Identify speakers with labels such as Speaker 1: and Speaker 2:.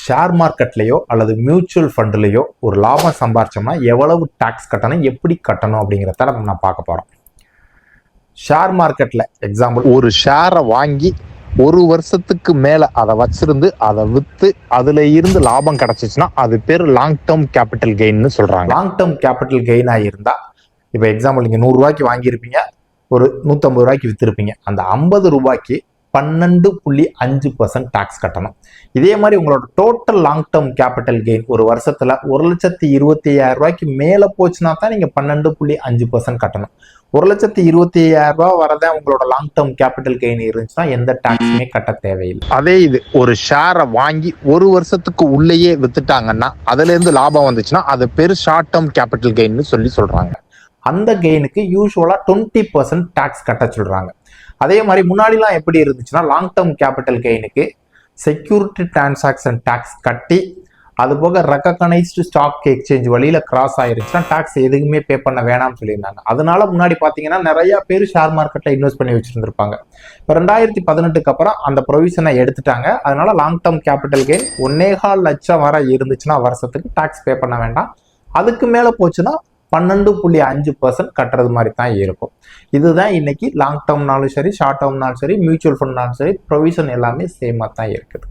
Speaker 1: Share மார்க்கெட்லேயோ அல்லது mutual ஃபண்ட்லேயோ ஒரு லாபம் சம்பாரிச்சோம்னா எவ்வளவு டாக்ஸ் கட்டணும், எப்படி கட்டணும் அப்படிங்கிறத நம்ம பார்க்க போகிறோம். ஷேர் மார்க்கெட்டில் எக்ஸாம்பிள், ஒரு ஷேரை வாங்கி ஒரு வருஷத்துக்கு மேலே அதை வச்சிருந்து அதை விற்று அதில் இருந்து லாபம் கிடச்சிச்சுன்னா அது பேர் லாங் டேர்ம் கேபிட்டல் கெயின்னு சொல்கிறாங்க. லாங் டேர்ம் கேபிட்டல் கெயினாக இருந்தால், இப்போ எக்ஸாம்பிள் நீங்கள் 100 ரூபாய்க்கு வாங்கியிருப்பீங்க, ஒரு 150 ரூபாய்க்கு விற்றுருப்பீங்க. அந்த 50 ரூபாய்க்கு 12.5% டாக்ஸ் கட்டணும். இதே மாதிரி உங்களோட total long term capital gain ஒரு வருஷத்துல 1,25,000 ரூபாய்க்கு மேல போச்சுன்னா தான் நீங்க 12.5% கட்டணும். 1,25,000 ரூபாய் வரதான் உங்களோட லாங் டேர்ம் கேபிட்டல் கெயின் இருந்துச்சுன்னா எந்த டாக்ஸுமே கட்ட தேவையில்லை. அதே இது ஒரு ஷேரை வாங்கி ஒரு வருஷத்துக்கு உள்ளேயே வித்துட்டாங்கன்னா அதுல இருந்து லாபம் வந்துச்சுன்னா அது பேர் ஷார்ட் டேர்ம் கேபிட்டல் கெயின்னு சொல்றாங்க. அந்த கெயினுக்கு யூஸ்வலா 20% டாக்ஸ் கட்ட சொல்றாங்க. அதே மாதிரி முன்னாடிலாம் எப்படி இருந்துச்சுன்னா, லாங் டேர்ம் கேபிட்டல் கெயினுக்கு செக்யூரிட்டி டிரான்சாக்ஷன் டாக்ஸ் கட்டி அது போக ரெக்கக்னைஸ்டு ஸ்டாக் எக்ஸ்சேஞ்ச் வழியில கிராஸ் ஆயிருச்சுன்னா டாக்ஸ் எதுவுமே பே பண்ண வேணாம்னு சொல்லியிருந்தாங்க. அதனால முன்னாடி பார்த்தீங்கன்னா நிறைய பேர் ஷேர் மார்க்கெட்ல இன்வெஸ்ட் பண்ணி வச்சிருந்திருப்பாங்க. இப்போ 2018க்கு அப்புறம் அந்த ப்ரொவிஷனை எடுத்துட்டாங்க. அதனால லாங் டேர்ம் கேபிட்டல் கெயின் 1.25 லட்சம் வரை இருந்துச்சுன்னா வருஷத்துக்கு டாக்ஸ் பே பண்ண வேண்டாம். அதுக்கு மேல போச்சுன்னா 12.5% கட்டுறது மாதிரி தான் இருக்கும். இதுதான் இன்னைக்கு லாங் டேர்ம்னாலும் சரி, ஷார்ட் டேர்ம்னாலும் சரி, மியூச்சுவல் ஃபண்ட்னாலும் சரி, ப்ரொவிஷன் எல்லாமே சேமாக தான் இருக்குது.